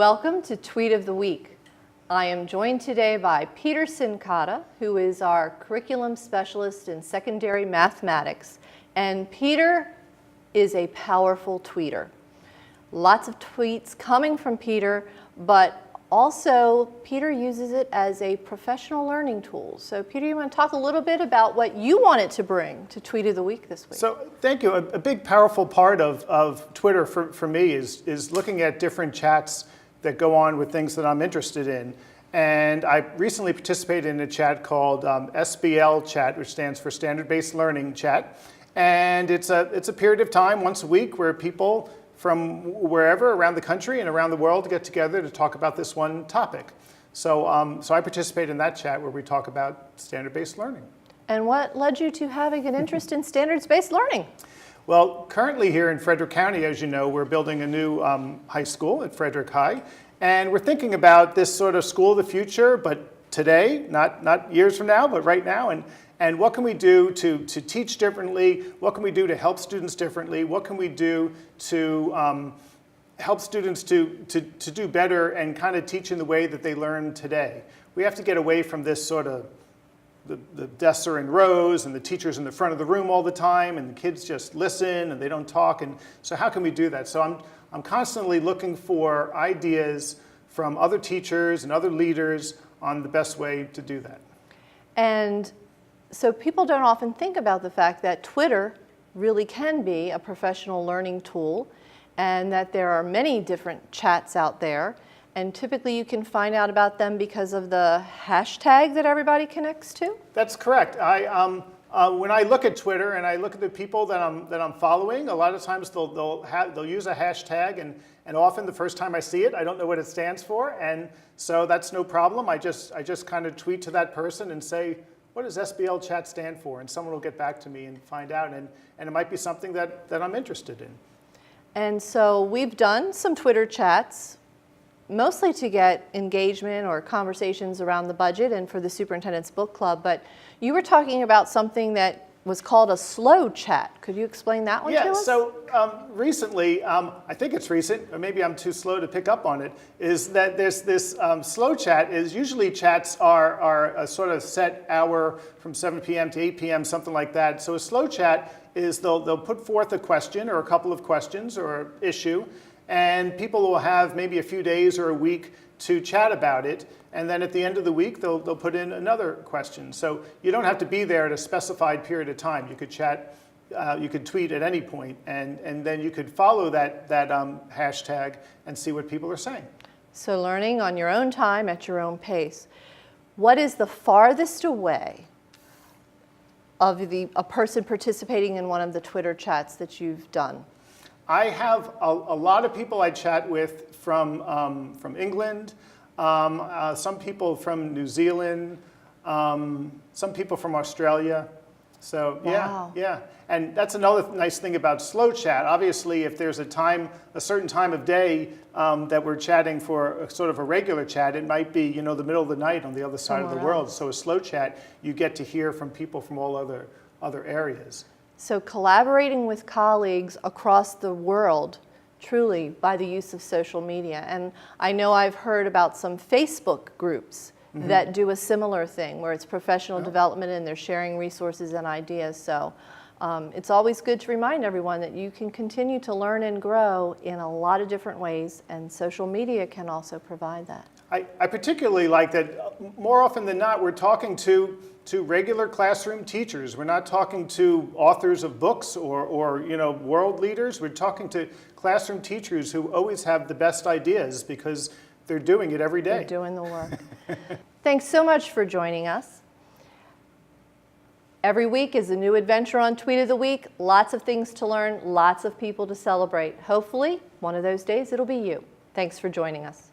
Welcome to Tweet of the Week. I am joined today by Peter Cincotta, who is our curriculum specialist in secondary mathematics. And Peter is a powerful tweeter. Lots of tweets coming from Peter, but also Peter uses it as a professional learning tool. So Peter, you want to talk a little bit about what you wanted to bring to Tweet of the Week this week? So thank you. A big powerful part of Twitter for me is looking at different chats that go on with things that I'm interested in. And I recently participated in a chat called SBL chat, which stands for Standard Based Learning Chat. And it's a period of time once a week where people from wherever around the country and around the world get together to talk about this one topic. So I participate in that chat where we talk about standard-based learning. And what led you to having an interest in standards-based learning? Well, currently here in Frederick County, as you know, we're building a new high school at Frederick High. And we're thinking about this sort of school of the future, but today, not years from now, but right now. And what can we do to teach differently? What can we do to help students differently? What can we do to help students to do better and kind of teach in the way that they learn today? We have to get away from this sort of the desks are in rows and the teacher's in the front of the room all the time and the kids just listen and they don't talk. And so how can we do that? So I'm constantly looking for ideas from other teachers and other leaders on the best way to do that. And so people don't often think about the fact that Twitter really can be a professional learning tool and that there are many different chats out there. And typically you can find out about them because of the hashtag that everybody connects to? That's correct. When I look at Twitter and I look at the people that I'm following, a lot of times they'll use a hashtag, and often the first time I see it, I don't know what it stands for, and so that's no problem. I just kind of tweet to that person and say, what does SBL chat stand for? And someone will get back to me and find out, and it might be something that I'm interested in. And so we've done some Twitter chats, mostly to get engagement or conversations around the budget and for the superintendent's book club, but you were talking about something that was called a slow chat. Could you explain that one to us? Yeah, so recently, I think it's recent, or maybe I'm too slow to pick up on it, is that there's this slow chat is usually chats are a sort of set hour from 7 p.m. to 8 p.m., something like that. So a slow chat is they'll put forth a question or a couple of questions or an issue, and people will have maybe a few days or a week to chat about it, and then at the end of the week they'll put in another question. So you don't have to be there at a specified period of time. You could chat, you could tweet at any point, and then you could follow that hashtag and see what people are saying. So learning on your own time at your own pace. What is the farthest away of a person participating in one of the Twitter chats that you've done? I have a lot of people I chat with from England, some people from New Zealand, some people from Australia. So wow. yeah. And that's another nice thing about slow chat. Obviously, if there's a certain time of day that we're chatting for sort of a regular chat, it might be the middle of the night on the other side of the world. So a slow chat, you get to hear from people from all other areas. So collaborating with colleagues across the world, truly, by the use of social media. And I know I've heard about some Facebook groups that do a similar thing, where it's professional development and they're sharing resources and ideas. So it's always good to remind everyone that you can continue to learn and grow in a lot of different ways, and social media can also provide that. I particularly like that more often than not, we're talking to regular classroom teachers. We're not talking to authors of books or world leaders. We're talking to classroom teachers who always have the best ideas because they're doing it every day. They're doing the work. Thanks so much for joining us. Every week is a new adventure on Tweet of the Week. Lots of things to learn, lots of people to celebrate. Hopefully, one of those days it'll be you. Thanks for joining us.